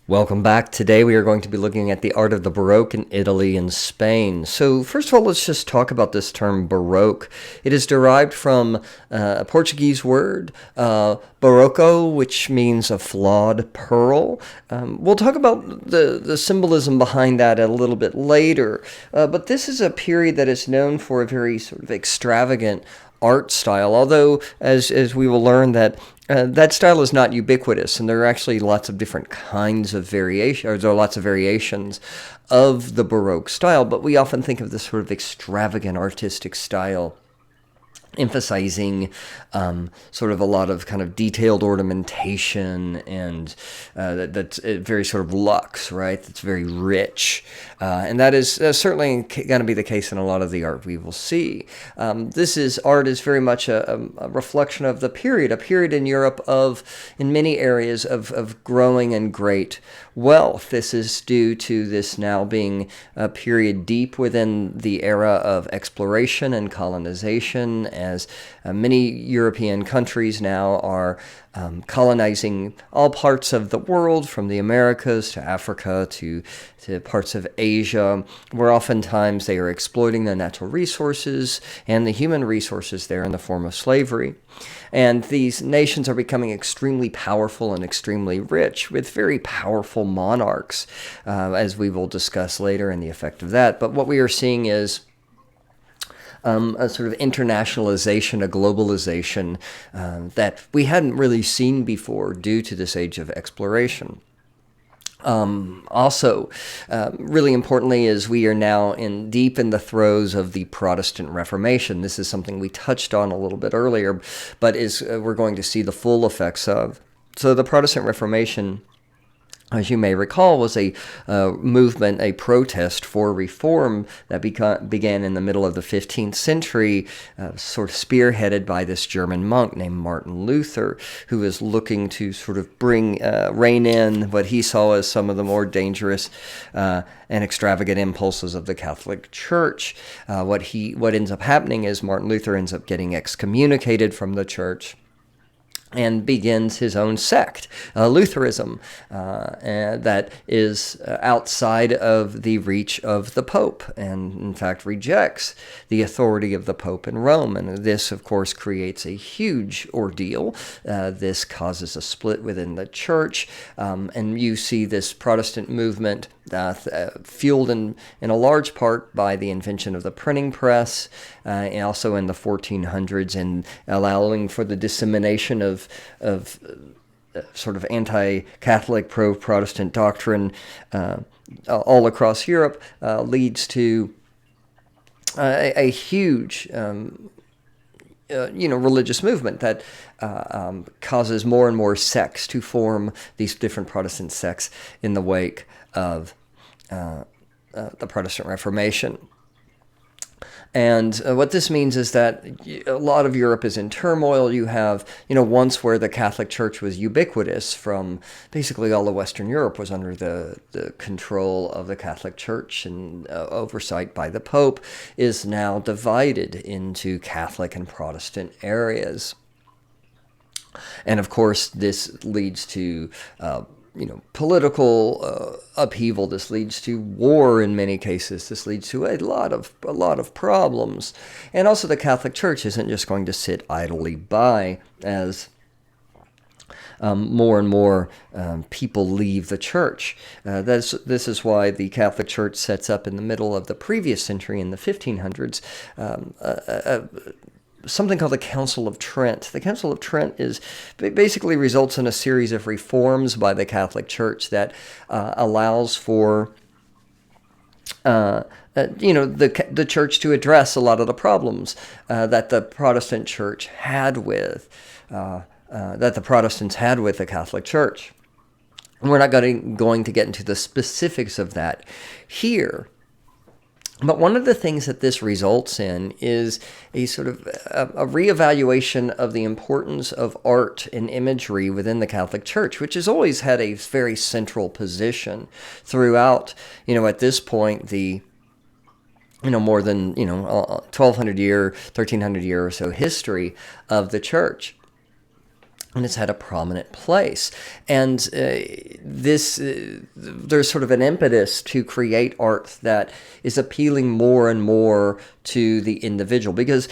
Welcome back. Today we are going to be looking at the art of the Baroque in Italy and Spain. So first of all, let's just talk about this term Baroque. It is derived from a Portuguese word, Barroco, which means a flawed pearl. We'll talk about the symbolism behind that a little bit later, but this is a period that is known for a very sort of extravagant art style, although as we will learn that that style is not ubiquitous, and there are actually lots of different kinds of variation, or there are lots of variations of the Baroque style, but we often think of this sort of extravagant artistic style emphasizing sort of a lot of kind of detailed ornamentation and that's very sort of luxe, right? That's very rich. And that is certainly going to be the case in a lot of the art we will see. Art is very much a reflection of the period, a period in Europe in many areas, of growing and great wealth. This is due to this now being a period deep within the era of exploration and colonization, as many European countries now are colonizing all parts of the world, from the Americas to Africa to parts of Asia, where oftentimes they are exploiting the natural resources and the human resources there in the form of slavery. And these nations are becoming extremely powerful and extremely rich, with very powerful monarchs, as we will discuss later, and the effect of that. But what we are seeing is a sort of internationalization, a globalization that we hadn't really seen before due to this age of exploration. Also, really importantly, is we are now deep in the throes of the Protestant Reformation. This is something we touched on a little bit earlier, but we're going to see the full effects of. So the Protestant Reformation, as you may recall, was a movement, a protest for reform that began in the middle of the 15th century, sort of spearheaded by this German monk named Martin Luther, who was looking to sort of rein in what he saw as some of the more dangerous and extravagant impulses of the Catholic Church. What ends up happening is Martin Luther ends up getting excommunicated from the church and begins his own sect, Lutheranism, and that is outside of the reach of the Pope, and in fact rejects the authority of the Pope in Rome. And this, of course, creates a huge ordeal. This causes a split within the church, and you see this Protestant movement fueled in a large part by the invention of the printing press, and also in the 1400s, and allowing for the dissemination of sort of anti-Catholic, pro-Protestant doctrine all across Europe, leads to a huge religious movement that causes more and more sects to form, these different Protestant sects, in the wake of the Protestant Reformation. And what this means is that a lot of Europe is in turmoil. You have, once where the Catholic Church was ubiquitous, from basically all of Western Europe was under the control of the Catholic Church and oversight by the Pope, is now divided into Catholic and Protestant areas. And of course, this leads to political upheaval. This leads to war in many cases. This leads to a lot of problems. And also, the Catholic Church isn't just going to sit idly by as more and more people leave the church. This is why the Catholic Church sets up in the middle of the previous century, in the 1500s, something called the Council of Trent. The Council of Trent basically results in a series of reforms by the Catholic Church that allows for the church to address a lot of the problems that the Protestant Church had with that the Protestants had with the Catholic Church. And we're not going to get into the specifics of that here. But one of the things that this results in is a sort of a reevaluation of the importance of art and imagery within the Catholic Church, which has always had a very central position throughout, at this point, the more than 1,200 year, 1,300 year or so history of the church. and it's had a prominent place. And there's sort of an impetus to create art that is appealing more and more to the individual, because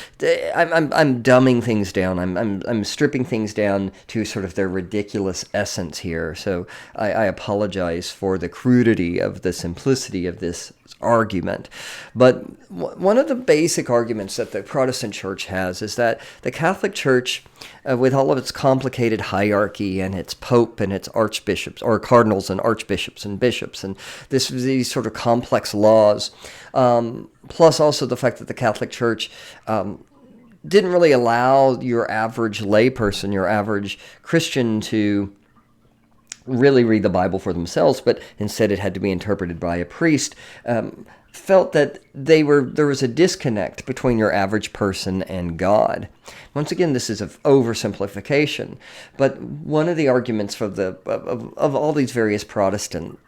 I'm dumbing things down. I'm stripping things down to sort of their ridiculous essence here. So I apologize for the crudity of the simplicity of this argument. But one of the basic arguments that the Protestant Church has is that the Catholic Church, with all of its complicated hierarchy and its pope and its archbishops, or cardinals and archbishops and bishops, and these sort of complex laws, plus also the fact that the Catholic Church didn't really allow your average layperson, your average Christian, to really read the Bible for themselves, but instead it had to be interpreted by a priest, felt that there was a disconnect between your average person and God. Once again, this is an oversimplification, but one of the arguments for of all these various Protestant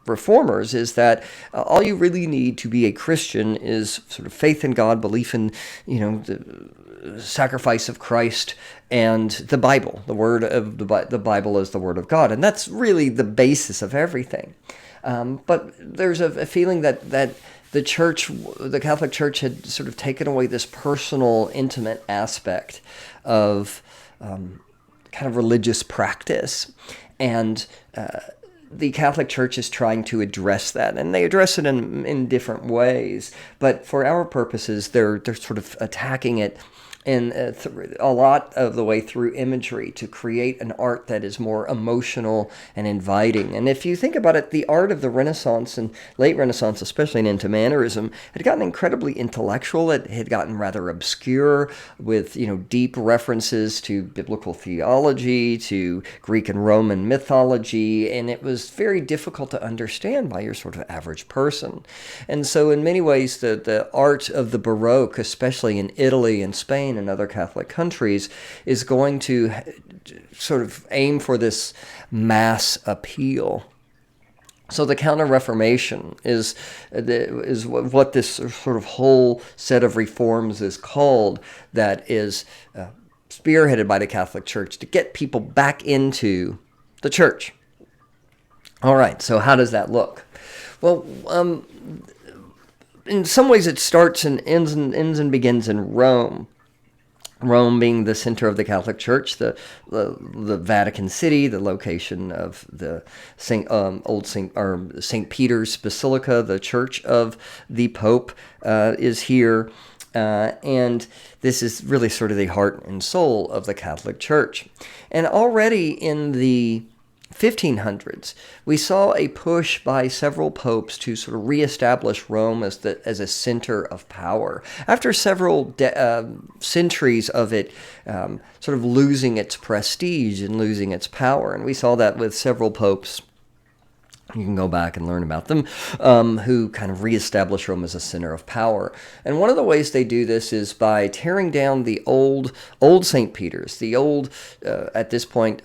reformers is that all you really need to be a Christian is sort of faith in God, belief in, the sacrifice of Christ, and the Bible. The word of the Bible is the word of God, and that's really the basis of everything. But there's a feeling that the Catholic Church had sort of taken away this personal, intimate aspect of kind of religious practice, and the Catholic Church is trying to address that, and they address it in different ways. But for our purposes, they're sort of attacking it in a lot of the way through imagery to create an art that is more emotional and inviting. And if you think about it, the art of the Renaissance and late Renaissance, especially into Mannerism, had gotten incredibly intellectual. It had gotten rather obscure with, deep references to biblical theology, to Greek and Roman mythology, and it was very difficult to understand by your sort of average person. And so in many ways, the art of the Baroque, especially in Italy and Spain and other Catholic countries, is going to sort of aim for this mass appeal. So the Counter-Reformation is what this sort of whole set of reforms is called, that is spearheaded by the Catholic Church to get people back into the church. All right, so how does that look? Well, in some ways it starts and ends and begins in Rome. Rome being the center of the Catholic Church, the Vatican City, the location of the St Peters Basilica, the Church of the Pope, is here, and this is really sort of the heart and soul of the Catholic Church. And already in the 1500s, we saw a push by several popes to sort of reestablish Rome as a center of power. After several centuries of it sort of losing its prestige and losing its power, and we saw that with several popes. You can go back and learn about them, who kind of reestablish Rome as a center of power. And one of the ways they do this is by tearing down the old St. Peter's, the old, at this point,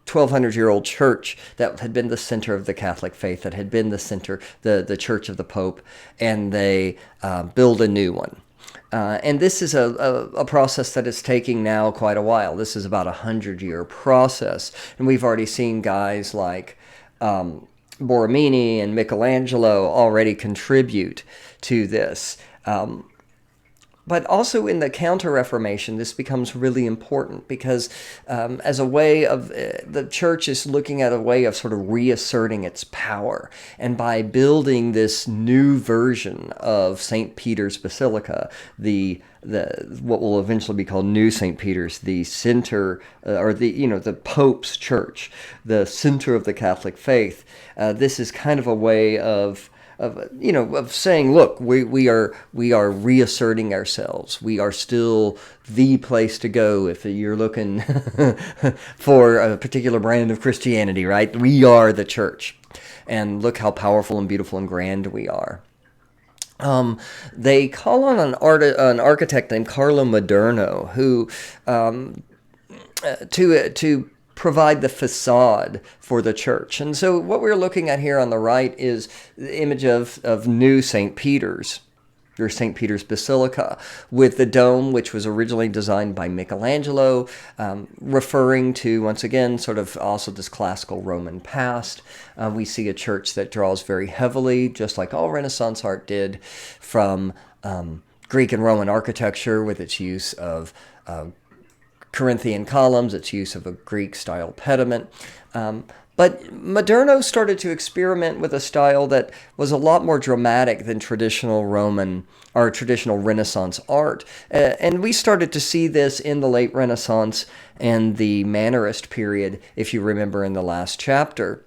1,200-year-old church that had been the center of the Catholic faith, that had been the center, the church of the Pope, and they build a new one. And this is a process that is taking now quite a while. This is about 100-year process, and we've already seen guys like Bernini and Michelangelo already contribute to this. But also in the Counter-Reformation, this becomes really important because as a way of, the church is looking at a way of sort of reasserting its power. And by building this new version of St. Peter's Basilica, what will eventually be called New St. Peter's, the center, or the Pope's church, the center of the Catholic faith, this is kind of a way of saying, look, we are reasserting ourselves. We are still the place to go if you're looking for a particular brand of Christianity, right? We are the church, and look how powerful and beautiful and grand we are. They call on an architect named Carlo Maderno, who to provide the facade for the church. And so what we're looking at here on the right is the image of New St. Peter's. your St. Peters Basilica, with the dome, which was originally designed by Michelangelo, referring to, once again, sort of also this classical Roman past. We see a church that draws very heavily, just like all Renaissance art did, from Greek and Roman architecture, with its use of Corinthian columns, its use of a Greek-style pediment. But Moderno started to experiment with a style that was a lot more dramatic than traditional Roman or traditional Renaissance art. And we started to see this in the late Renaissance and the Mannerist period, if you remember in the last chapter.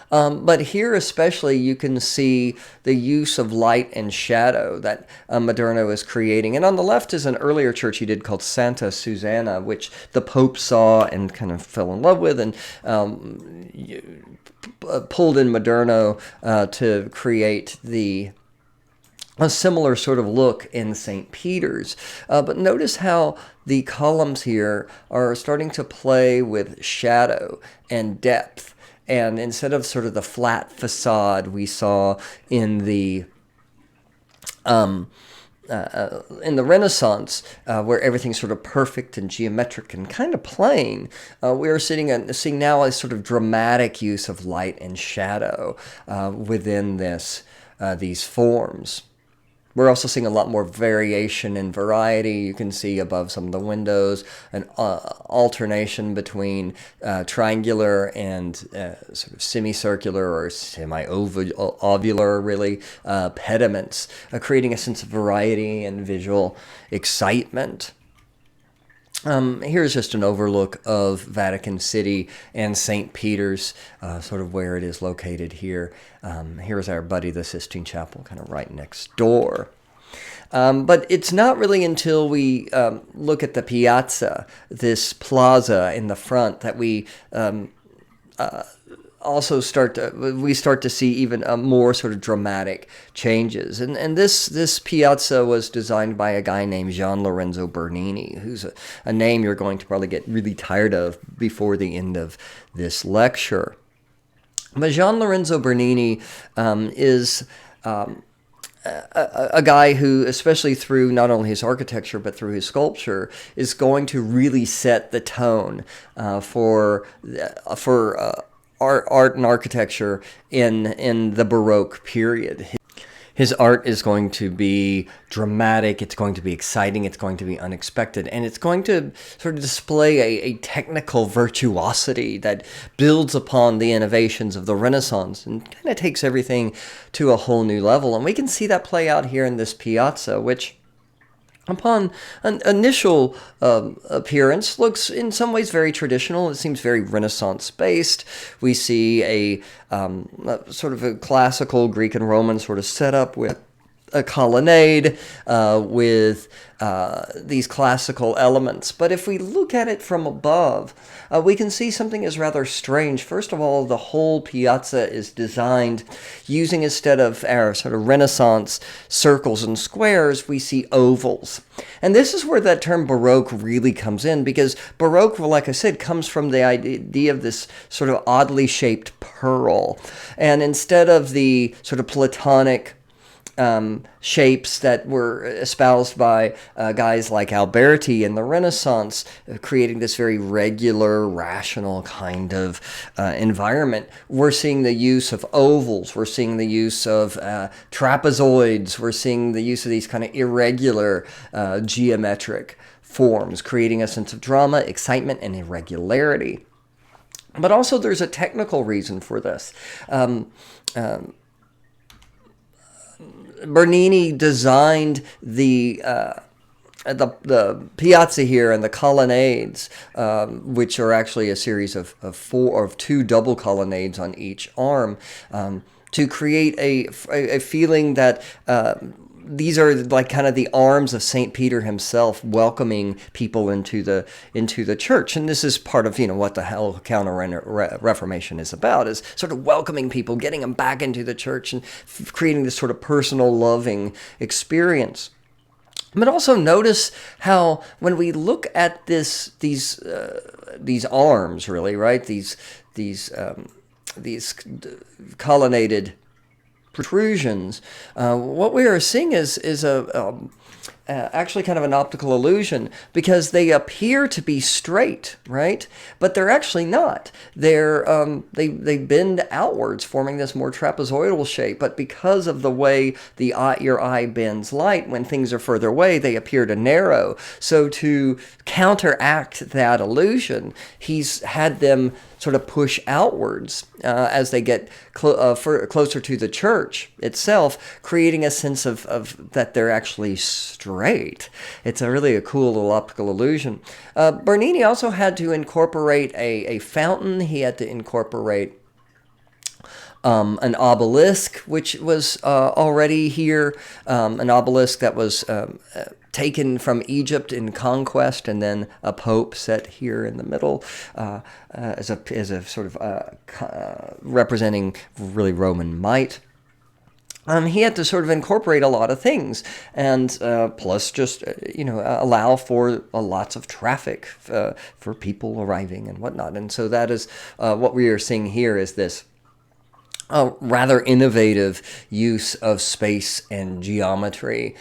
But here especially you can see the use of light and shadow that Moderno is creating. And on the left is an earlier church he did called Santa Susanna, which the Pope saw and kind of fell in love with, and pulled in Moderno to create a similar sort of look in St. Peter's. But notice how the columns here are starting to play with shadow and depth. And instead of sort of the flat facade we saw in the Renaissance, where everything's sort of perfect and geometric and kind of plain, we're seeing now a sort of dramatic use of light and shadow within these forms. We're also seeing a lot more variation and variety. You can see above some of the windows an alternation between triangular and sort of semicircular or semi-ovular, really, pediments, creating a sense of variety and visual excitement. Here's just an overlook of Vatican City and St. Peter's, sort of where it is located here. Here's our buddy, the Sistine Chapel, kind of right next door. But it's not really until we look at the piazza, this plaza in the front, that we also start to see even more sort of dramatic changes. And this piazza was designed by a guy named Gian Lorenzo Bernini, who's a name you're going to probably get really tired of before the end of this lecture. But Gian Lorenzo Bernini is a guy who, especially through not only his architecture but through his sculpture, is going to really set the tone for art and architecture in the Baroque period. His art is going to be dramatic, it's going to be exciting, it's going to be unexpected, and it's going to sort of display a technical virtuosity that builds upon the innovations of the Renaissance and kind of takes everything to a whole new level. And we can see that play out here in this piazza, which upon an initial appearance looks in some ways very traditional. It seems very Renaissance-based. We see a sort of a classical Greek and Roman sort of setup with a colonnade with these classical elements. But if we look at it from above, we can see something is rather strange. First of all, the whole piazza is designed using, instead of our sort of Renaissance circles and squares, we see ovals. And this is where that term Baroque really comes in, because Baroque, well, like I said, comes from the idea of this sort of oddly shaped pearl. And instead of the sort of Platonic shapes that were espoused by guys like Alberti in the Renaissance, creating this very regular, rational kind of environment. We're seeing the use of ovals, we're seeing the use of trapezoids, we're seeing the use of these kind of irregular geometric forms, creating a sense of drama, excitement, and irregularity. But also there's a technical reason for this. Bernini designed the piazza here and the colonnades, which are actually a series of two double colonnades on each arm, to create a feeling that these are like kind of the arms of St. Peter himself welcoming people into the church. And this is part of, what the hell Counter-Reformation is about, is sort of welcoming people, getting them back into the church and creating this sort of personal, loving experience. But also notice how when we look at these arms, really, right, these colonnaded protrusions. What we are seeing is actually kind of an optical illusion, because they appear to be straight, right? But they're actually not. They bend outwards, forming this more trapezoidal shape. But because of the way your eye bends light, when things are further away, they appear to narrow. So to counteract that illusion, he's had them sort of push outwards as they get closer to the church itself, creating a sense of that they're actually straight. It's really a cool little optical illusion. Bernini also had to incorporate a fountain. He had to incorporate an obelisk, which was already here, an obelisk that was taken from Egypt in conquest, and then a pope set here in the middle as a sort of representing really Roman might. He had to sort of incorporate a lot of things, and plus just allow for lots of traffic for people arriving and whatnot. And so that is what we are seeing here, is this rather innovative use of space and geometry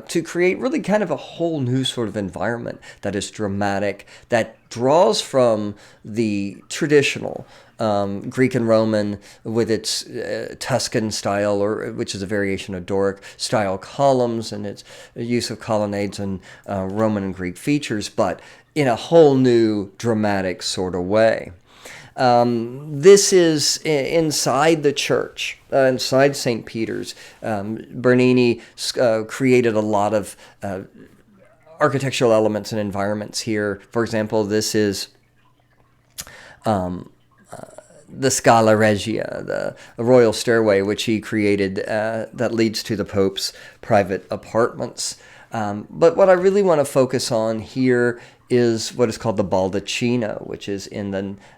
to create really kind of a whole new sort of environment that is dramatic, that draws from the traditional Greek and Roman with its Tuscan style, which is a variation of Doric style columns, and its use of colonnades and Roman and Greek features, but in a whole new dramatic sort of way. This is inside the church, inside St. Peter's. Bernini created a lot of architectural elements and environments here. For example, this is the Scala Regia, the royal stairway, which he created that leads to the Pope's private apartments. But what I really want to focus on here is what is called the Balducino, which is in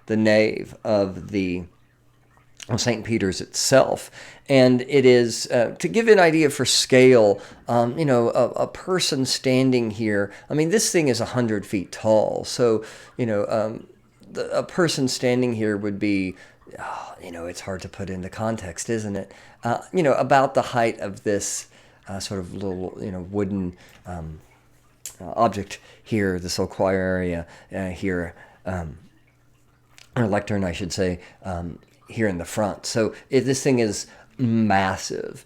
the nave of St. Peter's itself. And it is, to give an idea for scale, a person standing here, I mean, this thing is 100 feet tall. So, a person standing here would be, it's hard to put into context, isn't it? About the height of this sort of little, wooden object here, this little choir area here, or lectern, I should say, here in the front. So this thing is massive.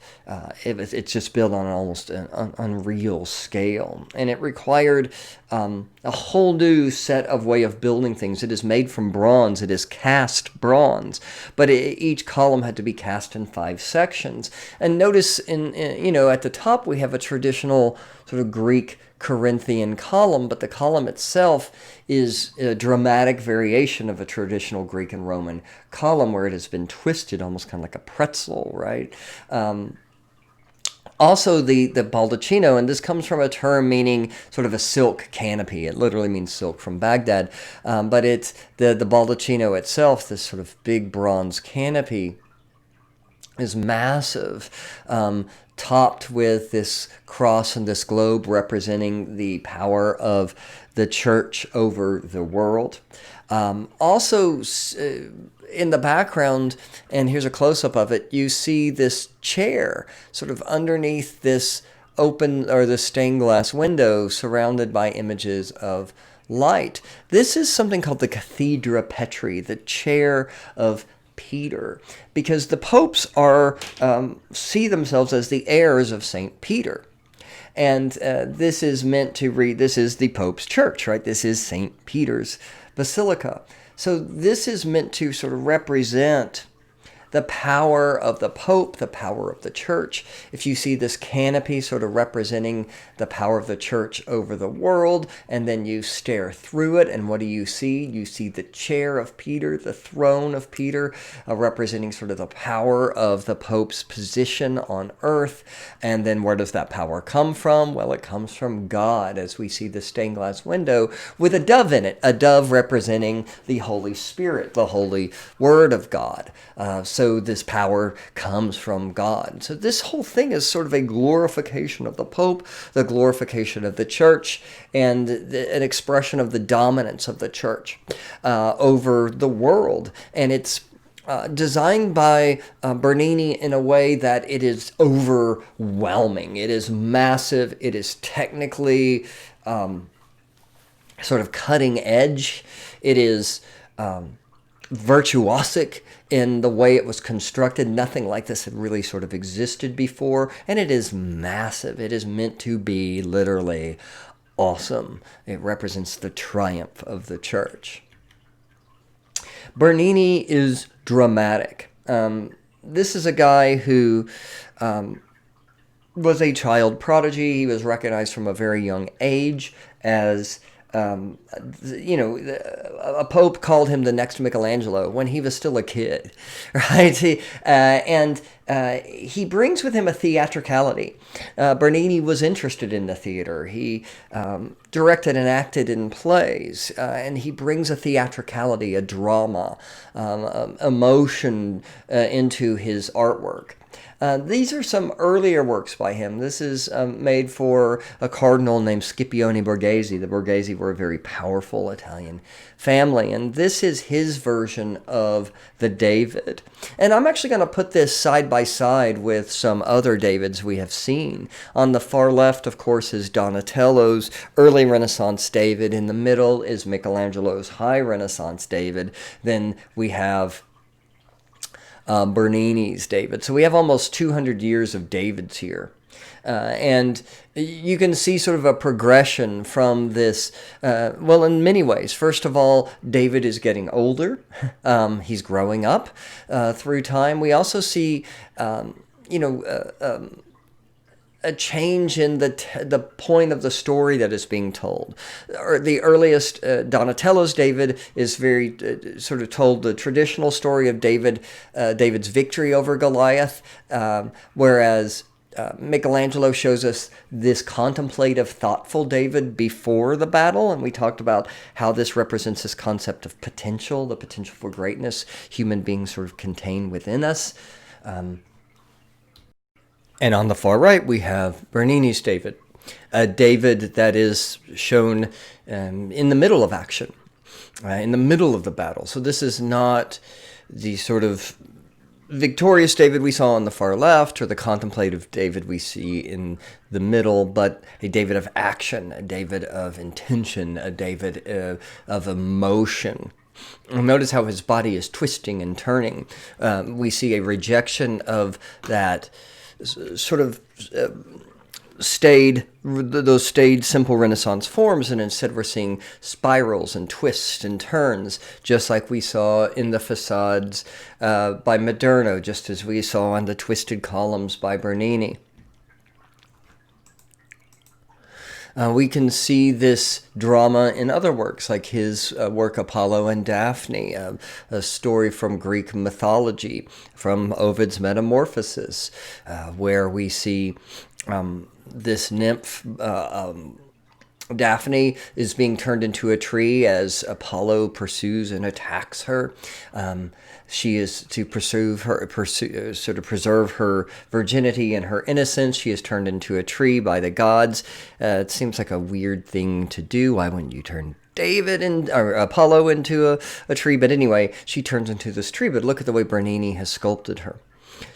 It's just built on almost an unreal scale, and it required a whole new set of way of building things. It is made from bronze. It is cast bronze, but each column had to be cast in 5 sections. And notice at the top we have a traditional sort of Greek Corinthian column, but the column itself is a dramatic variation of a traditional Greek and Roman column, where it has been twisted almost kind of like a pretzel, right? Also, the Balducino, and this comes from a term meaning sort of a silk canopy. It literally means silk from Baghdad, but it's the Balducino itself, this sort of big bronze canopy, is massive, topped with this cross and this globe representing the power of the church over the world. Also, in the background, and here's a close-up of it, you see this chair sort of underneath this this stained glass window, surrounded by images of light. This is something called the Cathedra Petri, the chair of Peter, because the popes see themselves as the heirs of St. Peter. And this is meant to read, this is the Pope's church, right? This is St. Peters Basilica. So this is meant to sort of represent the power of the Pope, the power of the church. If you see this canopy sort of representing the power of the church over the world, and then you stare through it, and what do you see? You see the chair of Peter, the throne of Peter, representing sort of the power of the Pope's position on earth. And then where does that power come from? Well, it comes from God, as we see the stained glass window with a dove in it, a dove representing the Holy Spirit, the Holy Word of God. So this power comes from God. So this whole thing is sort of a glorification of the Pope, the glorification of the church, and an expression of the dominance of the church over the world. And it's designed by Bernini in a way that it is overwhelming. It is massive. It is technically sort of cutting edge. It is virtuosic in the way it was constructed. Nothing like this had really sort of existed before. And it is massive. It is meant to be literally awesome. It represents the triumph of the church. Bernini is dramatic. This is a guy who was a child prodigy. He was recognized from a very young age as, a pope called him the next Michelangelo when he was still a kid, right? He brings with him a theatricality. Bernini was interested in the theater. He directed and acted in plays, and he brings a theatricality, a drama, emotion into his artwork. These are some earlier works by him. This is made for a cardinal named Scipione Borghese. The Borghese were a very powerful Italian family, and this is his version of the David. And I'm actually going to put this side by side with some other Davids we have seen. On the far left, of course, is Donatello's early Renaissance David. In the middle is Michelangelo's high Renaissance David. Then we have Bernini's David. So we have almost 200 years of Davids here. And you can see sort of a progression from this, in many ways. First of all, David is getting older. He's growing up through time. We also see, a change in the point of the story that is being told. The earliest Donatello's David is very sort of told the traditional story of David's victory over Goliath, whereas Michelangelo shows us this contemplative, thoughtful David before the battle, and we talked about how this represents this concept of potential, the potential for greatness, human beings sort of contained within us. And on the far right, we have Bernini's David, a David that is shown in the middle of action, in the middle of the battle. So this is not the sort of victorious David we saw on the far left or the contemplative David we see in the middle, but a David of action, a David of intention, a David of emotion. Notice how his body is twisting and turning. We see a rejection of that sort of those staid simple Renaissance forms, and instead we're seeing spirals and twists and turns, just like we saw in the facades by Maderno, just as we saw on the twisted columns by Bernini. We can see this drama in other works, like his work Apollo and Daphne, a story from Greek mythology, from Ovid's Metamorphoses, where we see this nymph, Daphne, is being turned into a tree as Apollo pursues and attacks her. She is to preserve her virginity and her innocence. She is turned into a tree by the gods. It seems like a weird thing to do. Why wouldn't you turn or Apollo into a tree? But anyway, she turns into this tree. But look at the way Bernini has sculpted her,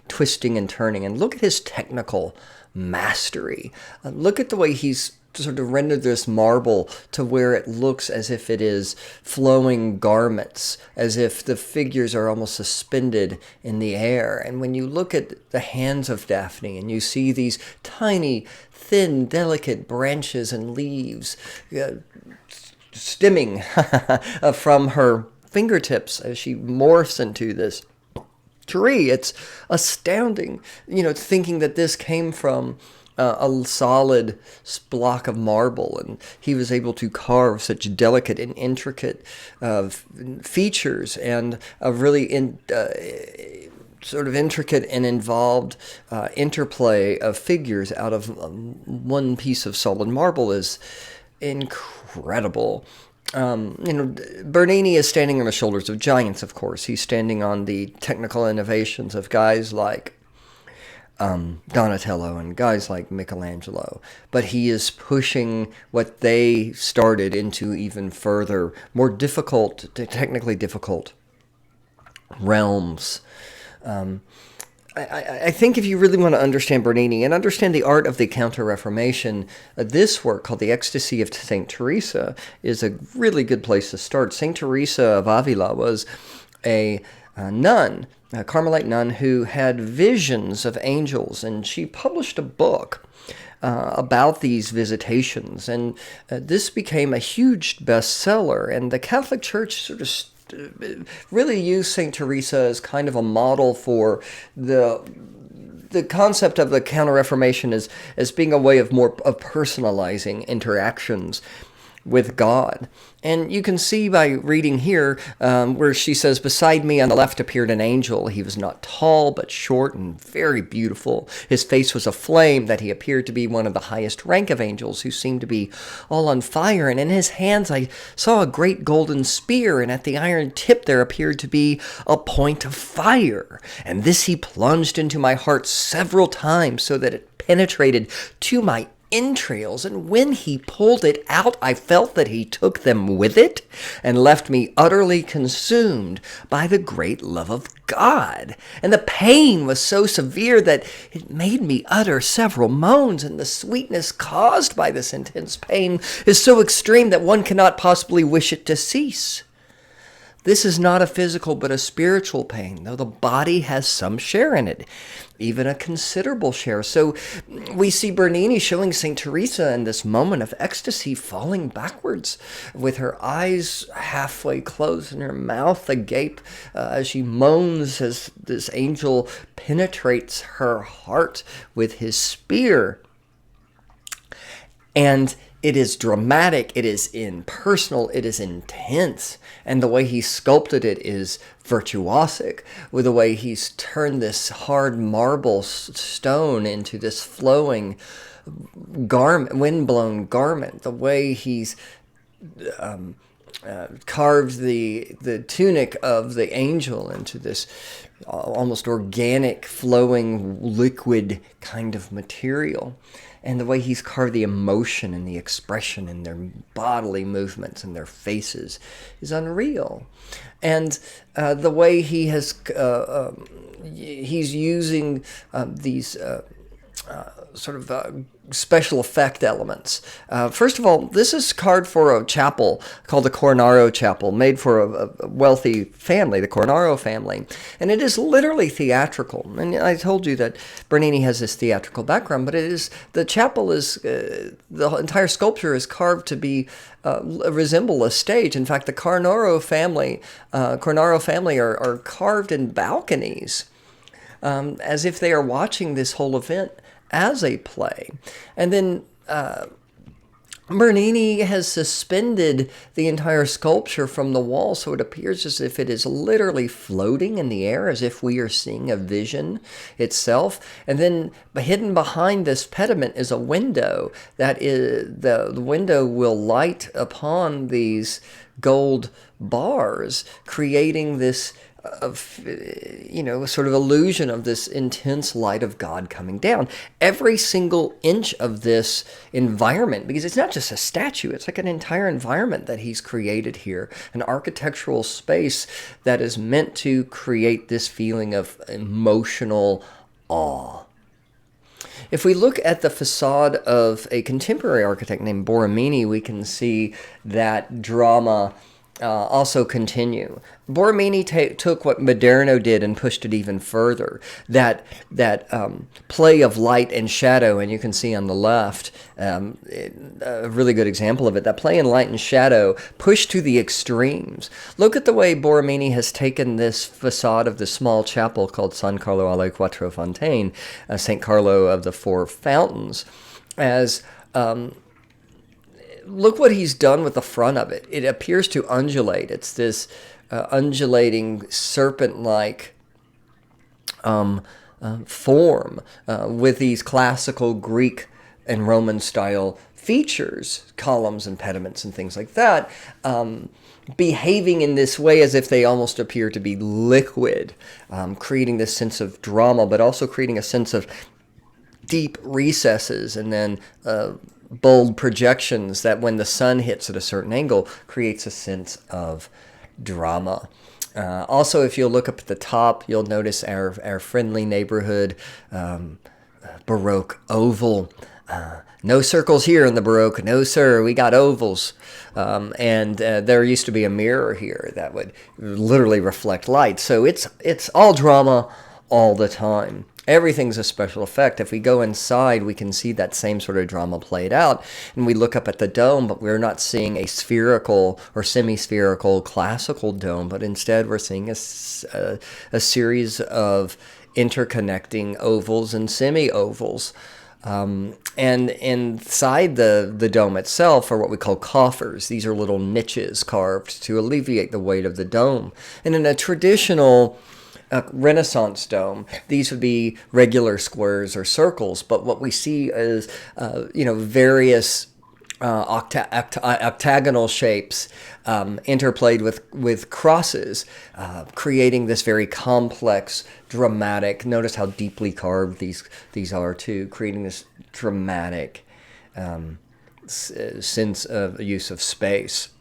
twisting and turning. And look at his technical mastery. Look at the way he's sort of rendered this marble to where it looks as if it is flowing garments, as if the figures are almost suspended in the air. And when you look at the hands of Daphne and you see these tiny, thin, delicate branches and leaves stemming from her fingertips as she morphs into this tree, it's astounding, thinking that this came from a solid block of marble, and he was able to carve such delicate and intricate features and a really sort of intricate and involved interplay of figures out of one piece of solid marble is incredible. Bernini is standing on the shoulders of giants, of course. He's standing on the technical innovations of guys like Donatello and guys like Michelangelo, but he is pushing what they started into even further, more difficult, technically difficult realms. I think if you really want to understand Bernini and understand the art of the Counter-Reformation, this work called The Ecstasy of St Teresa is a really good place to start. St Teresa of Avila was a nun, a Carmelite nun who had visions of angels, and she published a book about these visitations, and this became a huge bestseller, and the Catholic Church sort of really used St. Teresa as kind of a model for the concept of the Counter-Reformation as being a way of personalizing interactions with God. And you can see by reading here where she says, "Beside me on the left appeared an angel. He was not tall, but short and very beautiful. His face was a flame, that he appeared to be one of the highest rank of angels, who seemed to be all on fire. And in his hands I saw a great golden spear, and at the iron tip there appeared to be a point of fire. And this he plunged into my heart several times, so that it penetrated to my entrails, and when he pulled it out, I felt that he took them with it, and left me utterly consumed by the great love of God. And the pain was so severe that it made me utter several moans, and the sweetness caused by this intense pain is so extreme that one cannot possibly wish it to cease. This is not a physical but a spiritual pain, though the body has some share in it, even a considerable share." So we see Bernini showing St. Teresa in this moment of ecstasy falling backwards with her eyes halfway closed and her mouth agape as she moans as this angel penetrates her heart with his spear. And it is dramatic, it is impersonal, it is intense. And the way he sculpted it is virtuosic, with the way he's turned this hard marble stone into this flowing garment, wind-blown garment. The way he's carved the tunic of the angel into this almost organic, flowing, liquid kind of material. And the way he's carved the emotion and the expression in their bodily movements and their faces is unreal. And the way he has, he's using these sort of special effect elements. First of all, this is carved for a chapel called the Cornaro Chapel, made for a wealthy family, the Cornaro family. And it is literally theatrical. And I told you that Bernini has this theatrical background, but the chapel is, the entire sculpture is carved to be resemble a stage. In fact, the Cornaro family are carved in balconies, as if they are watching this whole event as a play. And then Bernini has suspended the entire sculpture from the wall, so it appears as if it is literally floating in the air, as if we are seeing a vision itself. And then hidden behind this pediment is a window that is, the window will light upon these gold bars, creating this sort of illusion of this intense light of God coming down. Every single inch of this environment, because it's not just a statue, it's like an entire environment that he's created here, an architectural space that is meant to create this feeling of emotional awe. If we look at the facade of a contemporary architect named Borromini, we can see that drama also continue. Borromini took what Moderno did and pushed it even further. That play of light and shadow, and you can see on the left a really good example of it. That play in light and shadow pushed to the extremes. Look at the way Borromini has taken this facade of the small chapel called San Carlo alle Quattro Fontane, St. Carlo of the Four Fountains, as look what he's done with the front of it. It appears to undulate. It's this undulating serpent-like form with these classical Greek and Roman style features, columns and pediments and things like that, behaving in this way as if they almost appear to be liquid, creating this sense of drama, but also creating a sense of deep recesses and then bold projections that when the sun hits at a certain angle creates a sense of drama. Also, if you'll look up at the top, you'll notice our friendly neighborhood Baroque oval. No circles here in the Baroque. No, sir. We got ovals. And there used to be a mirror here that would literally reflect light. So it's all drama all the time. Everything's a special effect. If we go inside, we can see that same sort of drama played out. And we look up at the dome, but we're not seeing a spherical or semi-spherical classical dome, but instead we're seeing a series of interconnecting ovals and semi-ovals. And inside the dome itself are what we call coffers. These are little niches carved to alleviate the weight of the dome. And in a traditional Renaissance dome, these would be regular squares or circles, but what we see is, various octagonal shapes interplayed with crosses, creating this very complex, dramatic. Notice how deeply carved these are too, creating this dramatic sense of use of space.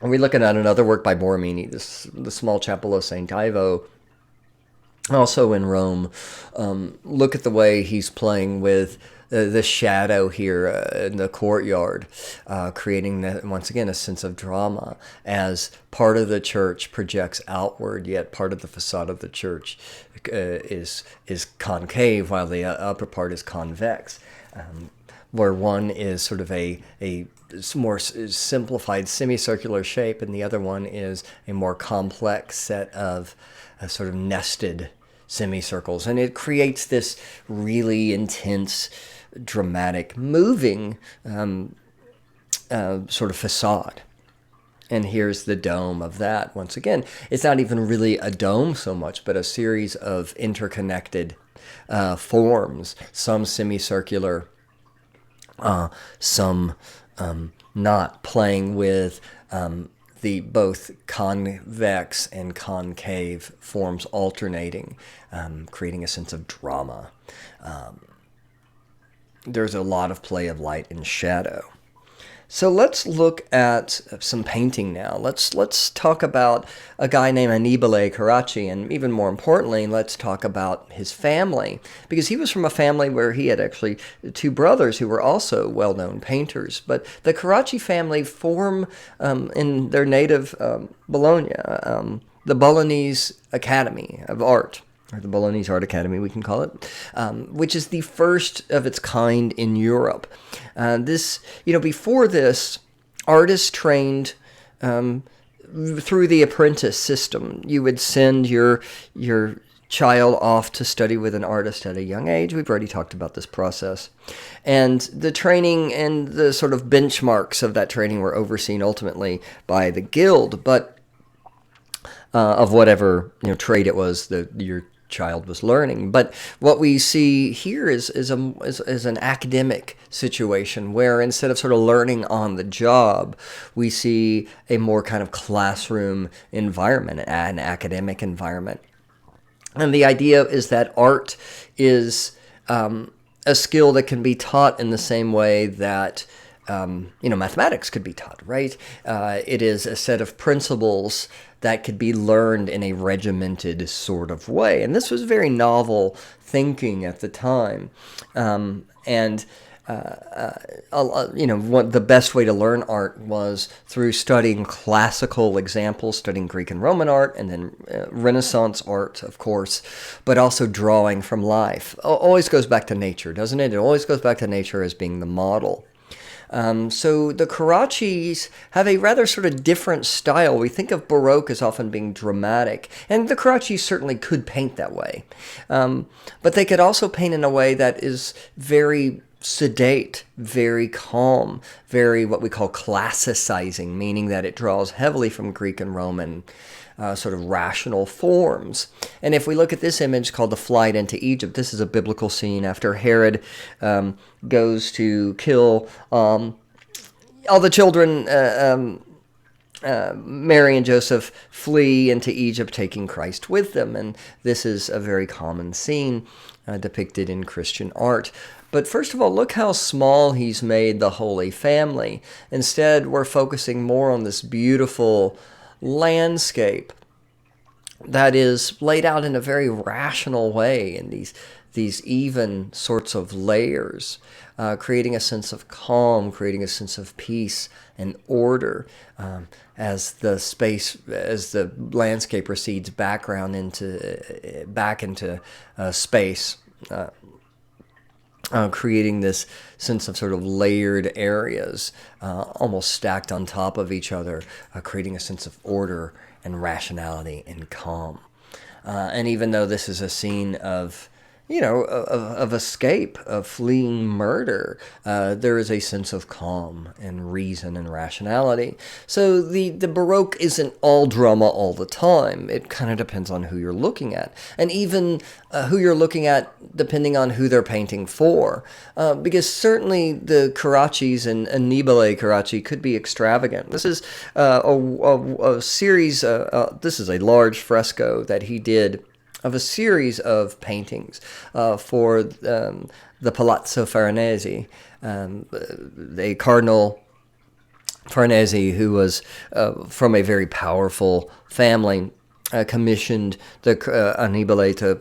And we're looking at another work by Bernini, the small chapel of St. Ivo, also in Rome. Look at the way he's playing with the shadow here in the courtyard, creating once again a sense of drama as part of the church projects outward, yet part of the facade of the church is concave while the upper part is convex, where one is sort of a more simplified semicircular shape, and the other one is a more complex set of sort of nested semicircles. And it creates this really intense, dramatic, moving sort of facade. And here's the dome of that. Once again, it's not even really a dome so much, but a series of interconnected forms, some semicircular, some not, playing with the both convex and concave forms alternating, creating a sense of drama. There's a lot of play of light and shadow. So let's look at some painting now. Let's talk about a guy named Annibale Carracci, and even more importantly, let's talk about his family, because he was from a family where he had actually two brothers who were also well-known painters. But the Carracci family form in their native Bologna, the Bolognese Academy of Art, or the Bolognese Art Academy, we can call it, which is the first of its kind in Europe. Before this, artists trained through the apprentice system. You would send your child off to study with an artist at a young age. We've already talked about this process. And the training and the sort of benchmarks of that training were overseen ultimately by the guild, but of whatever trade it was that your child was learning. But what we see here is an academic situation where instead of sort of learning on the job, we see a more kind of classroom environment, an academic environment. And the idea is that art is a skill that can be taught in the same way that mathematics could be taught, right? It is a set of principles that could be learned in a regimented sort of way. And this was very novel thinking at the time. The best way to learn art was through studying classical examples, studying Greek and Roman art, and then Renaissance art, of course, but also drawing from life. Always goes back to nature, doesn't it? It always goes back to nature as being the model. So the Carraccis have a rather sort of different style. We think of Baroque as often being dramatic, and the Carraccis certainly could paint that way. But they could also paint in a way that is very sedate, very calm, very what we call classicizing, meaning that it draws heavily from Greek and Roman sort of rational forms. And if we look at this image called the Flight into Egypt, this is a biblical scene after Herod goes to kill all the children. Mary and Joseph flee into Egypt, taking Christ with them. And this is a very common scene depicted in Christian art. But first of all, look how small he's made the Holy Family. Instead, we're focusing more on this beautiful landscape that is laid out in a very rational way in these even sorts of layers, creating a sense of calm, creating a sense of peace and order, as the landscape recedes back into space. Creating this sense of sort of layered areas, almost stacked on top of each other, creating a sense of order and rationality and calm. And even though this is a scene of, of escape, of fleeing murder, there is a sense of calm and reason and rationality. So the Baroque isn't all drama all the time. It kind of depends on who you're looking at. And even who you're looking at depending on who they're painting for. Because certainly the Carraccis and Annibale Carracci could be extravagant. This is a series, this is a large fresco that he did of a series of paintings for the Palazzo Farnese. The Cardinal Farnese, who was from a very powerful family, commissioned the Annibale to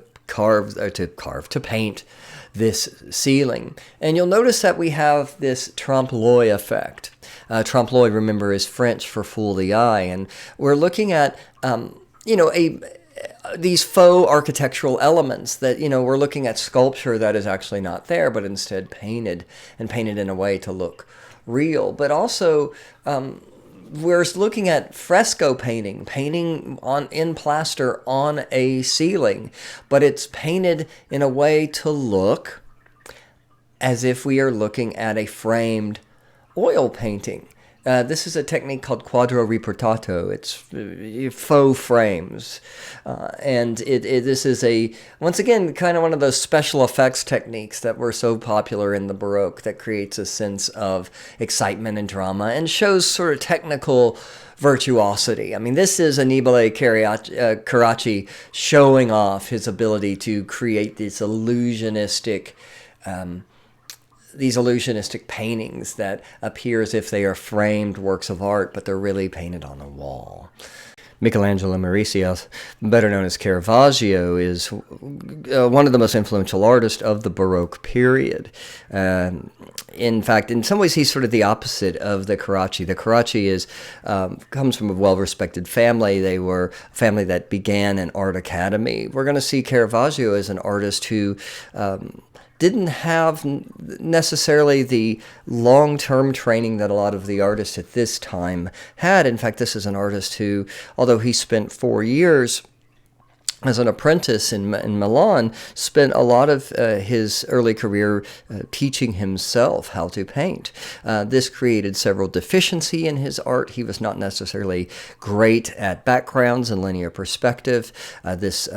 paint this ceiling. And you'll notice that we have this trompe-l'oeil effect. Trompe-l'oeil, remember, is French for fool the eye. And we're looking at, these faux architectural elements that, we're looking at sculpture that is actually not there, but instead painted in a way to look real. But also, we're looking at fresco painting in plaster on a ceiling, but it's painted in a way to look as if we are looking at a framed oil painting. This is a technique called quadro riportato. It's faux frames. And this is once again, kind of one of those special effects techniques that were so popular in the Baroque that creates a sense of excitement and drama and shows sort of technical virtuosity. I mean, this is Annibale Carracci showing off his ability to create these illusionistic paintings that appear as if they are framed works of art, but they're really painted on a wall. Michelangelo Merisias, better known as Caravaggio, is one of the most influential artists of the Baroque period. In fact, in some ways, he's sort of the opposite of the Carracci. The Carracci comes from a well-respected family. They were a family that began an art academy. We're going to see Caravaggio as an artist who didn't have necessarily the long-term training that a lot of the artists at this time had. In fact, this is an artist who, although he spent 4 years as an apprentice in Milan, spent a lot of his early career teaching himself how to paint. This created several deficiencies in his art. He was not necessarily great at backgrounds and linear perspective. This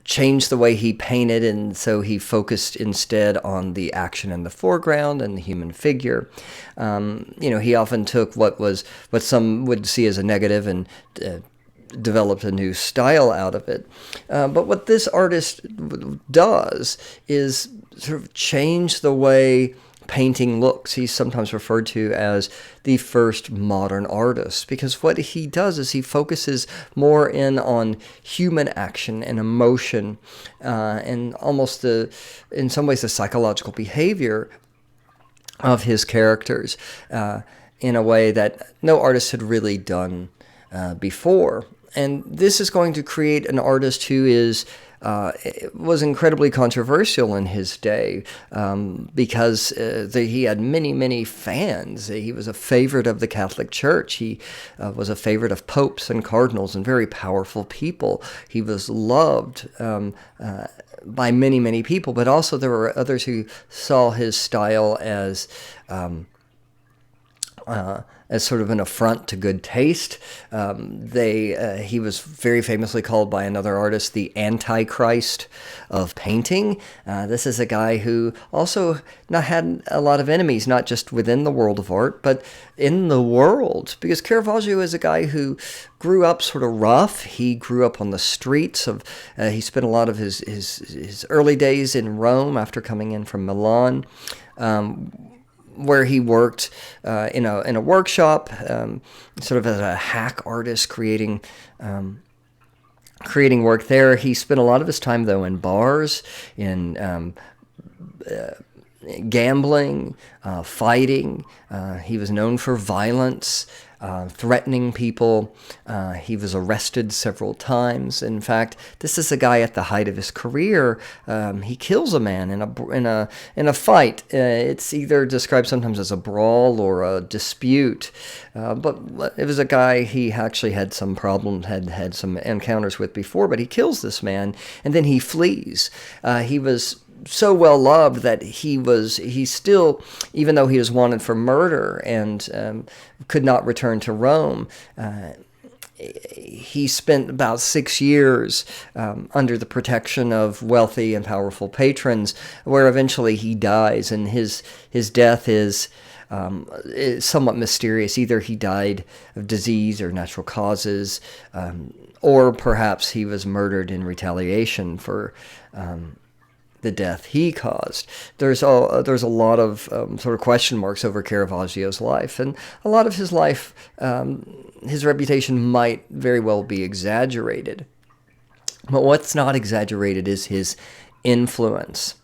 changed the way he painted, and so he focused instead on the action in the foreground and the human figure. He often took what some would see as a negative and developed a new style out of it. But what this artist does is sort of change the way painting looks. He's sometimes referred to as the first modern artist, because what he does is he focuses more in on human action and emotion, and almost in some ways the psychological behavior of his characters, in a way that no artist had really done before. And this is going to create an artist who was incredibly controversial in his day, because he had many, many fans. He was a favorite of the Catholic Church. He was a favorite of popes and cardinals and very powerful people. He was loved by many, many people, but also there were others who saw his style as sort of an affront to good taste. He was very famously called by another artist the AntiChrist of Painting. This is a guy who also had a lot of enemies, not just within the world of art, but in the world, because Caravaggio is a guy who grew up sort of rough. He grew up on the streets he spent a lot of his early days in Rome after coming in from Milan, where he worked in a workshop, sort of as a hack artist, creating creating work there. He spent a lot of his time, though, in bars, in gambling, fighting. He was known for violence, threatening people. He was arrested several times. In fact, this is a guy at the height of his career. He kills a man in a fight. It's either described sometimes as a brawl or a dispute. But it was a guy he actually had some problems, had some encounters with before. But he kills this man, and then he flees. He was so well loved that he still, even though he was wanted for murder and could not return to Rome, he spent about 6 years under the protection of wealthy and powerful patrons, where eventually he dies, and his death is somewhat mysterious. Either he died of disease or natural causes, or perhaps he was murdered in retaliation for the death he caused. There's a lot of sort of question marks over Caravaggio's life, and a lot of his life, his reputation might very well be exaggerated. But what's not exaggerated is his influence,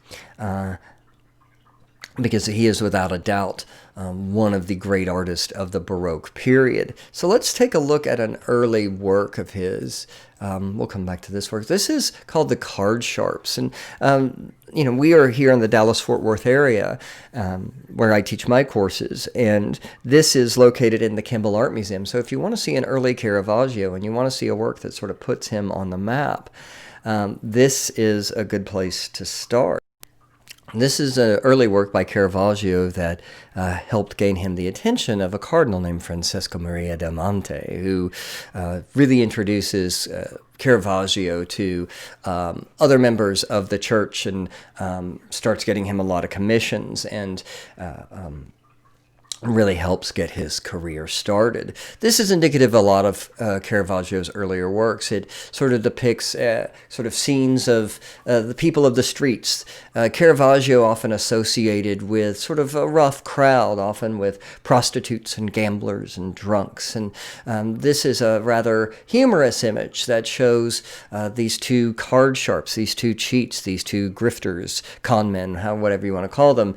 because he is without a doubt one of the great artists of the Baroque period. So let's take a look at an early work of his. We'll come back to this work. This is called the Cardsharps, and we are here in the Dallas-Fort Worth area, where I teach my courses, and this is located in the Kimball Art Museum. So if you want to see an early Caravaggio and you want to see a work that sort of puts him on the map, this is a good place to start. This is an early work by Caravaggio that helped gain him the attention of a cardinal named Francesco Maria da Monte, who really introduces Caravaggio to other members of the church and starts getting him a lot of commissions and really helps get his career started. This is indicative of a lot of Caravaggio's earlier works. It sort of depicts sort of scenes of the people of the streets. Caravaggio often associated with sort of a rough crowd, often with prostitutes and gamblers and drunks. And this is a rather humorous image that shows these two cardsharps, these two cheats, these two grifters, con men, whatever you want to call them,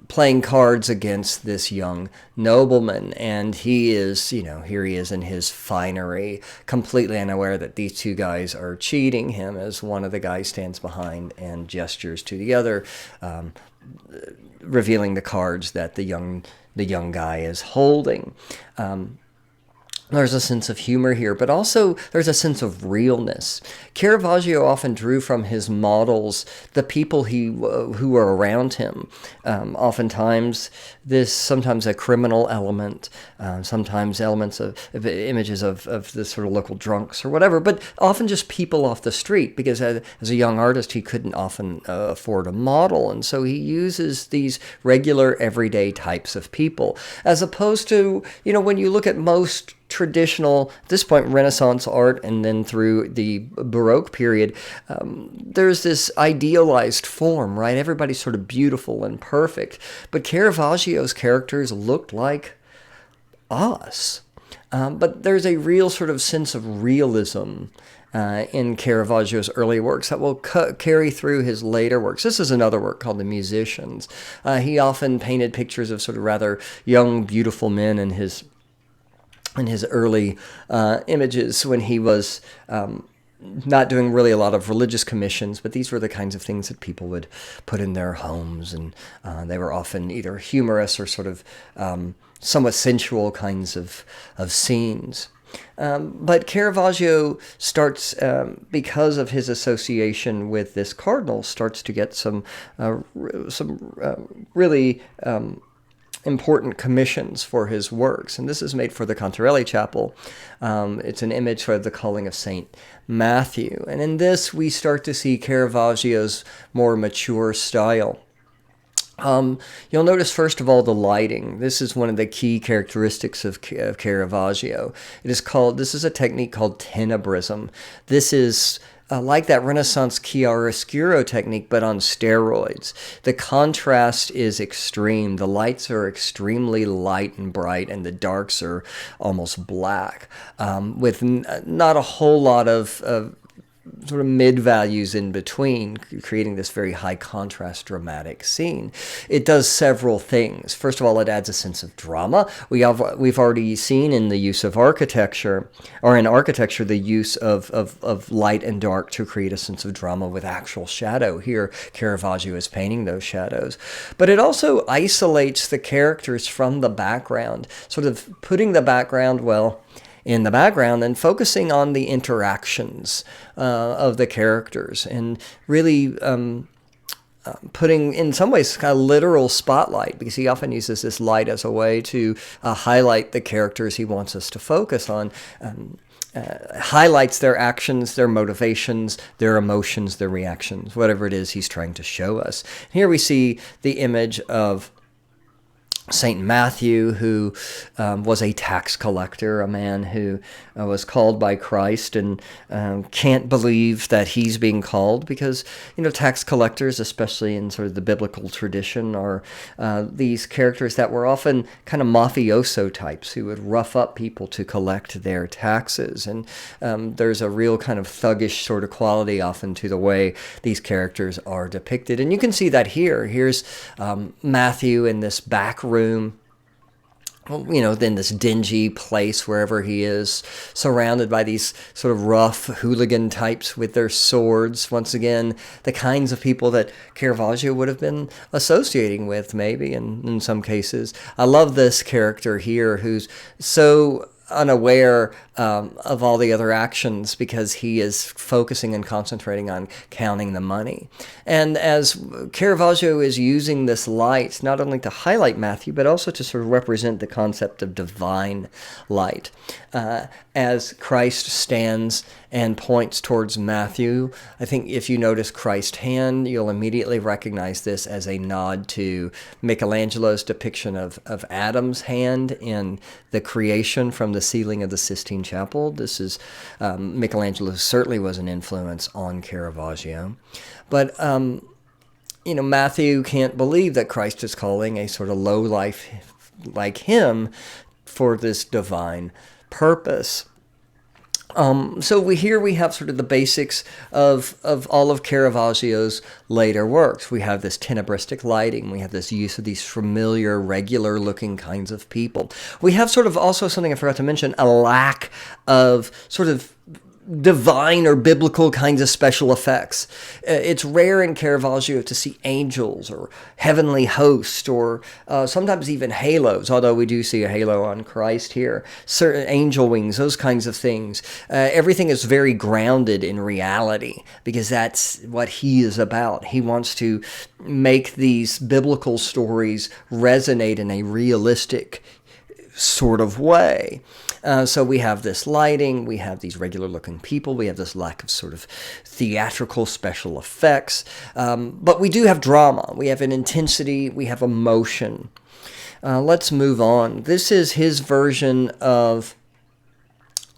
playing cards against this young nobleman, and he is, here he is in his finery, completely unaware that these two guys are cheating him, as one of the guys stands behind and gestures to the other, revealing the cards that the young guy is holding. There's a sense of humor here, but also there's a sense of realness. Caravaggio often drew from his models the people who were around him. Oftentimes, sometimes a criminal element, sometimes elements of images of the sort of local drunks or whatever, but often just people off the street, because as a young artist, he couldn't often afford a model, and so he uses these regular, everyday types of people, as opposed to, when you look at most traditional, at this point, Renaissance art, and then through the Baroque period, there's this idealized form, right? Everybody's sort of beautiful and perfect. But Caravaggio's characters looked like us. But there's a real sort of sense of realism in Caravaggio's early works that will carry through his later works. This is another work called The Musicians. He often painted pictures of sort of rather young, beautiful men in his early images when he was not doing really a lot of religious commissions, but these were the kinds of things that people would put in their homes, and they were often either humorous or sort of somewhat sensual kinds of scenes. But Caravaggio starts, because of his association with this cardinal, starts to get some really important commissions for his works, and this is made for the Contarelli Chapel. It's an image for the calling of St. Matthew, and in this we start to see Caravaggio's more mature style. You'll notice, first of all, the lighting. This is one of the key characteristics of Caravaggio. This is a technique called tenebrism. This is like that Renaissance chiaroscuro technique, but on steroids. The contrast is extreme. The lights are extremely light and bright, and the darks are almost black, with not a whole lot of sort of mid values in between, creating this very high contrast dramatic scene. It does several things. First of all, it adds a sense of drama. We've already seen in the use of architecture, or in architecture, the use of light and dark to create a sense of drama with actual shadow. Here, Caravaggio is painting those shadows. But it also isolates the characters from the background, sort of putting the background, in the background and focusing on the interactions of the characters, and really putting, in some ways, kind of literal spotlight, because he often uses this light as a way to highlight the characters he wants us to focus on. Highlights their actions, their motivations, their emotions, their reactions, whatever it is he's trying to show us. Here we see the image of St. Matthew, who was a tax collector, a man who was called by Christ and can't believe that he's being called, because, tax collectors, especially in sort of the biblical tradition, are these characters that were often kind of mafioso types who would rough up people to collect their taxes. And there's a real kind of thuggish sort of quality often to the way these characters are depicted. And you can see that here. Here's Matthew in this back room, in this dingy place, wherever he is, surrounded by these sort of rough hooligan types with their swords. Once again, the kinds of people that Caravaggio would have been associating with, maybe, in some cases. I love this character here, who's so unaware of all the other actions, because he is focusing and concentrating on counting the money. And as Caravaggio is using this light not only to highlight Matthew, but also to sort of represent the concept of divine light. As Christ stands and points towards Matthew, I think if you notice Christ's hand, you'll immediately recognize this as a nod to Michelangelo's depiction of Adam's hand in the creation from the ceiling of the Sistine Chapel. This is, Michelangelo certainly was an influence on Caravaggio. But, Matthew can't believe that Christ is calling a sort of low life like him for this divine purpose. So we have sort of the basics of all of Caravaggio's later works. We have this tenebristic lighting. We have this use of these familiar, regular-looking kinds of people. We have sort of also something I forgot to mention, a lack of sort of divine or biblical kinds of special effects. It's rare in Caravaggio to see angels or heavenly hosts, or sometimes even halos, although we do see a halo on Christ here. Certain angel wings, those kinds of things. Everything is very grounded in reality, because that's what he is about. He wants to make these biblical stories resonate in a realistic sort of way. So we have this lighting, we have these regular-looking people, we have this lack of sort of theatrical special effects, but we do have drama, we have an intensity, we have emotion. Let's move on. This is his version of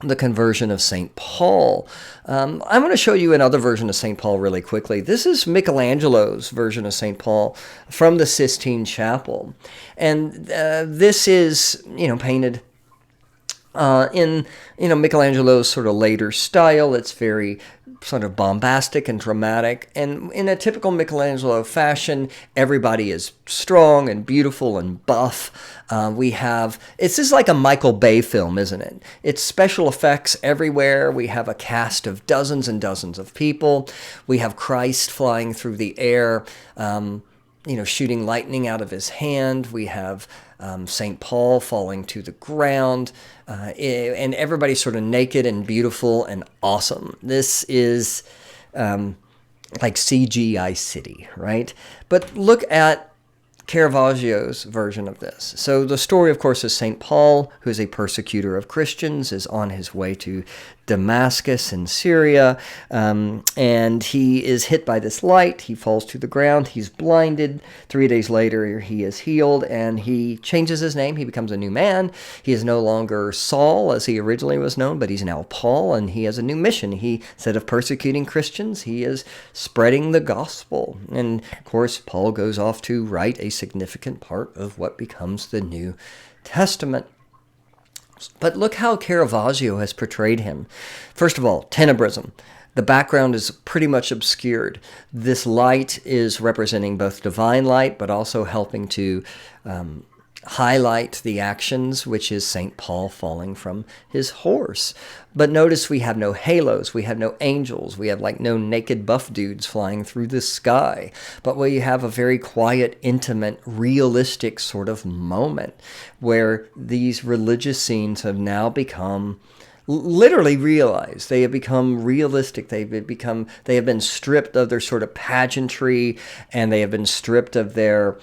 the conversion of St. Paul. I'm going to show you another version of St. Paul really quickly. This is Michelangelo's version of St. Paul from the Sistine Chapel. And this is, painted in, Michelangelo's sort of later style. It's very sort of bombastic and dramatic. And in a typical Michelangelo fashion, everybody is strong and beautiful and buff. It's just like a Michael Bay film, isn't it? It's special effects everywhere. We have a cast of dozens and dozens of people. We have Christ flying through the air, shooting lightning out of his hand. We have St. Paul falling to the ground, and everybody's sort of naked and beautiful and awesome. This is like CGI City, right? But look at Caravaggio's version of this. So the story, of course, is St. Paul, who is a persecutor of Christians, is on his way to Damascus in Syria, and he is hit by this light. He falls to the ground. He's blinded. 3 days later, he is healed, and he changes his name. He becomes a new man. He is no longer Saul, as he originally was known, but he's now Paul, and he has a new mission. He, instead of persecuting Christians, he is spreading the gospel. And, of course, Paul goes off to write a significant part of what becomes the New Testament. But look how Caravaggio has portrayed him. First of all, tenebrism. The background is pretty much obscured. This light is representing both divine light, but also helping to highlight the actions, which is St. Paul falling from his horse. But notice we have no halos, we have no angels, we have like no naked buff dudes flying through the sky, but we have a very quiet, intimate, realistic sort of moment where these religious scenes have now become literally realized. They have become realistic. They have been stripped of their sort of pageantry, and they have been stripped of their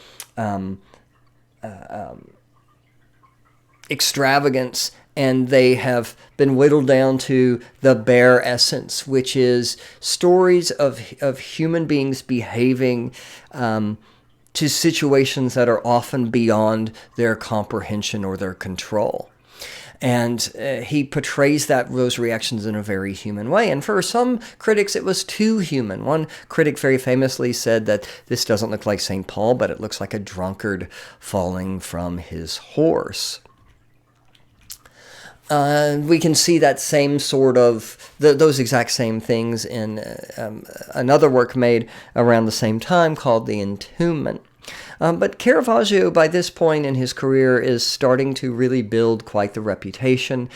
extravagance, and they have been whittled down to the bare essence, which is stories of human beings behaving to situations that are often beyond their comprehension or their control. And he portrays those reactions in a very human way. And for some critics, it was too human. One critic very famously said that this doesn't look like St. Paul, but it looks like a drunkard falling from his horse. We can see that same sort of, those exact same things in another work made around the same time called The Entombment. But Caravaggio, by this point in his career, is starting to really build quite the reputation.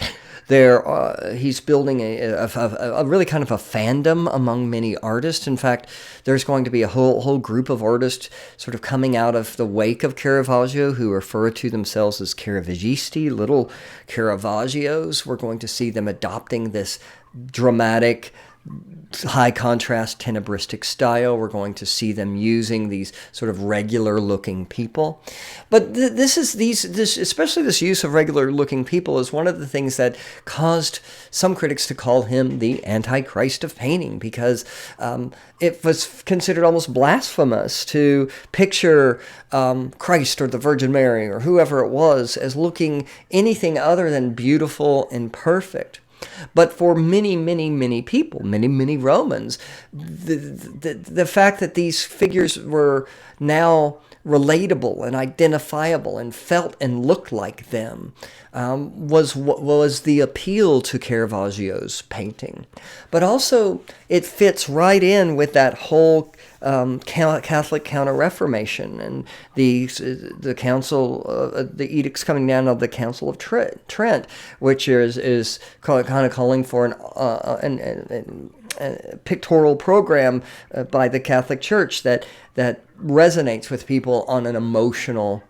He's building a really kind of a fandom among many artists. In fact, there's going to be a whole group of artists sort of coming out of the wake of Caravaggio who refer to themselves as Caravaggisti, little Caravaggios. We're going to see them adopting this dramatic, high contrast tenebristic style. We're going to see them using these sort of regular looking people. But this especially this use of regular looking people is one of the things that caused some critics to call him the AntiChrist of painting, because it was considered almost blasphemous to picture Christ or the Virgin Mary or whoever it was as looking anything other than beautiful and perfect. But for many, many, many people, many, many Romans, the fact that these figures were now relatable and identifiable and felt and looked like them was the appeal to Caravaggio's painting. But also, it fits right in with that whole Catholic Counter-Reformation and the council, the edicts coming down of the Council of Trent, which is kind of calling for a pictorial program by the Catholic Church that resonates with people on an emotional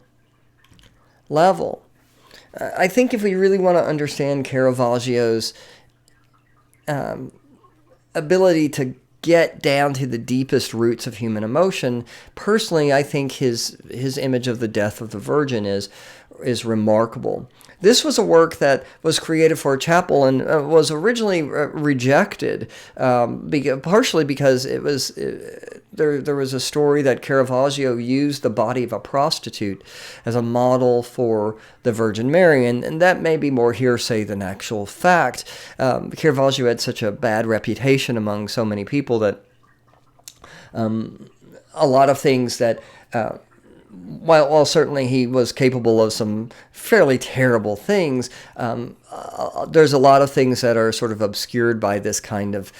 level. I think if we really want to understand Caravaggio's ability to get down to the deepest roots of human emotion, personally, I think his image of the death of the Virgin is remarkable. This was a work that was created for a chapel and was originally rejected, partially because there was a story that Caravaggio used the body of a prostitute as a model for the Virgin Mary, and that may be more hearsay than actual fact. Caravaggio had such a bad reputation among so many people that a lot of things that while certainly he was capable of some fairly terrible things, there's a lot of things that are sort of obscured by this kind of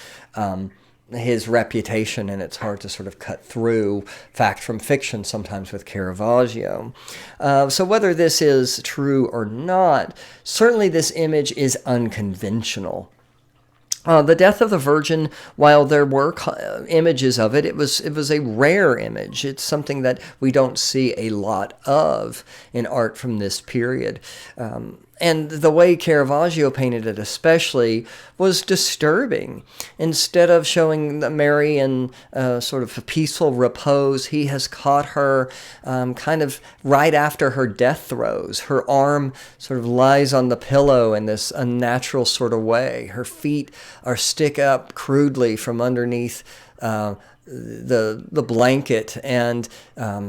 his reputation, and it's hard to sort of cut through fact from fiction sometimes with Caravaggio. So whether this is true or not, certainly this image is unconventional. The death of the Virgin, while there were images of it, it was a rare image. It's something that we don't see a lot of in art from this period. And the way Caravaggio painted it especially was disturbing. Instead of showing Mary in sort of a peaceful repose, he has caught her kind of right after her death throes. Her arm sort of lies on the pillow in this unnatural sort of way. Her feet are stick up crudely from underneath the blanket, and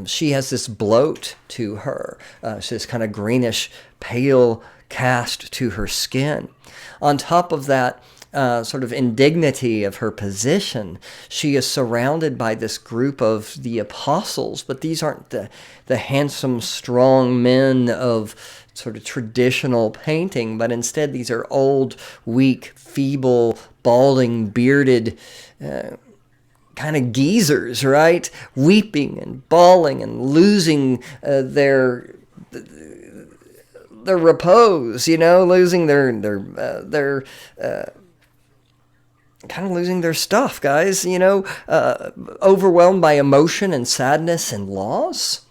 she has this bloat to her. She has kind of greenish, pale cast to her skin. On top of that, sort of indignity of her position, she is surrounded by this group of the apostles, but these aren't the handsome, strong men of sort of traditional painting, but instead these are old, weak, feeble, balding, bearded kind of geezers, right? Weeping and bawling and losing their repose, losing their kind of losing their stuff, guys, overwhelmed by emotion and sadness and loss.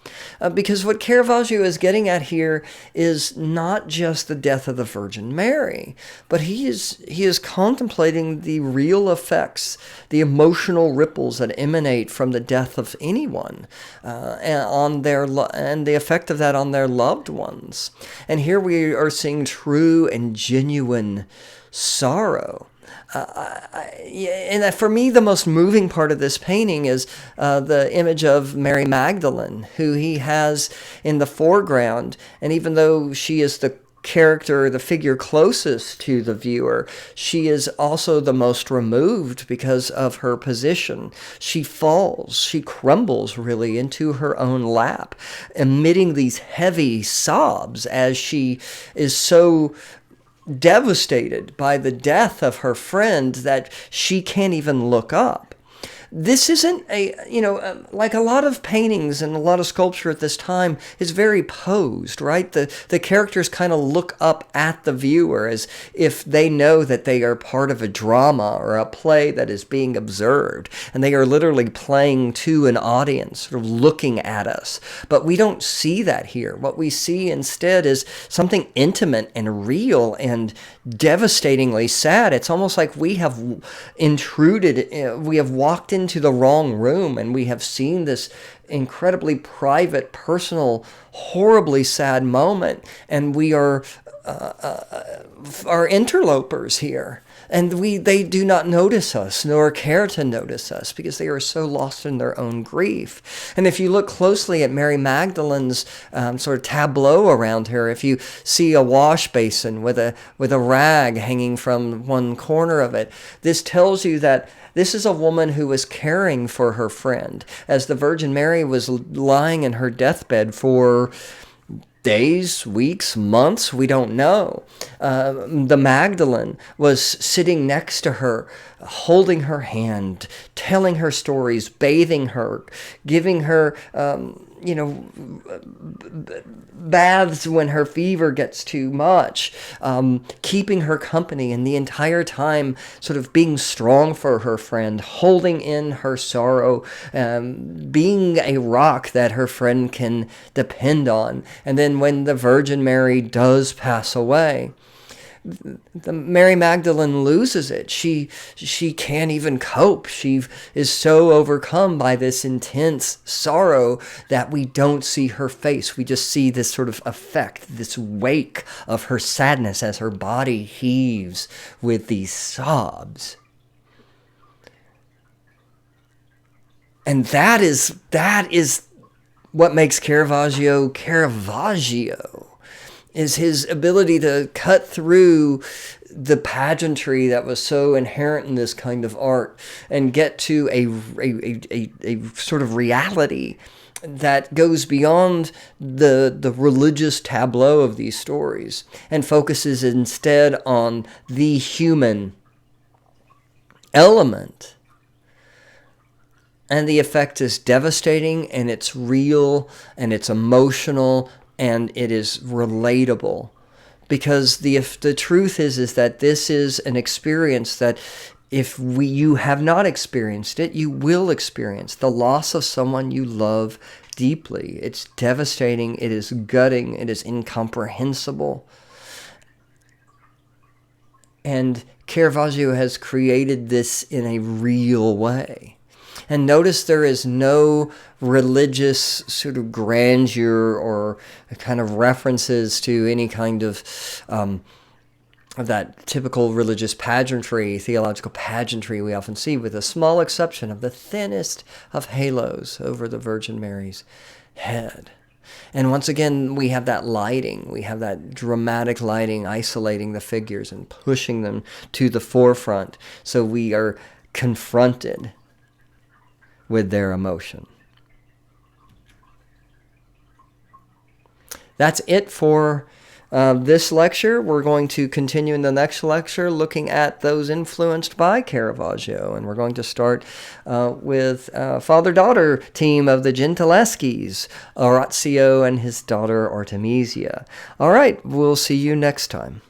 Because what Caravaggio is getting at here is not just the death of the Virgin Mary, but he is contemplating the real effects, the emotional ripples that emanate from the death of anyone, and the effect of that on their loved ones. And here we are seeing true and genuine sorrow. And for me, the most moving part of this painting is the image of Mary Magdalene, who he has in the foreground. And even though she is the character, the figure closest to the viewer, she is also the most removed because of her position. She falls, she crumbles really into her own lap, emitting these heavy sobs as she is so devastated by the death of her friend that she can't even look up. This isn't like a lot of paintings and a lot of sculpture at this time is very posed, right? The characters kind of look up at the viewer as if they know that they are part of a drama or a play that is being observed, and they are literally playing to an audience, sort of looking at us. But we don't see that here. What we see instead is something intimate and real and devastatingly sad. It's almost like we have intruded, we have walked into the wrong room, and we have seen this incredibly private, personal, horribly sad moment, and we are interlopers here. And they do not notice us, nor care to notice us, because they are so lost in their own grief. And if you look closely at Mary Magdalene's sort of tableau around her, if you see a wash basin with a rag hanging from one corner of it, this tells you that this is a woman who was caring for her friend, as the Virgin Mary was lying in her deathbed for days, weeks, months, we don't know. The Magdalene was sitting next to her, holding her hand, telling her stories, bathing her, giving her, baths when her fever gets too much, keeping her company, and the entire time sort of being strong for her friend, holding in her sorrow, being a rock that her friend can depend on. And then when the Virgin Mary does pass away, the Mary Magdalene loses it. She can't even cope. She is so overcome by this intense sorrow that we don't see her face. We just see this sort of effect, this wake of her sadness as her body heaves with these sobs. And that is what makes Caravaggio Caravaggio. Is his ability to cut through the pageantry that was so inherent in this kind of art and get to a sort of reality that goes beyond the religious tableau of these stories and focuses instead on the human element. And the effect is devastating, and it's real, and it's emotional, and it is relatable, because the truth is that this is an experience that if you have not experienced it, you will experience the loss of someone you love deeply. It's devastating. It is gutting. It is incomprehensible. And Caravaggio has created this in a real way. And notice there is no religious sort of grandeur or kind of references to any kind of that typical religious pageantry, theological pageantry we often see, with a small exception of the thinnest of halos over the Virgin Mary's head. And once again, we have that lighting. We have that dramatic lighting isolating the figures and pushing them to the forefront. So we are confronted with their emotion. That's it for this lecture. We're going to continue in the next lecture looking at those influenced by Caravaggio. And we're going to start with father-daughter team of the Gentileschi's, Orazio and his daughter Artemisia. All right, we'll see you next time.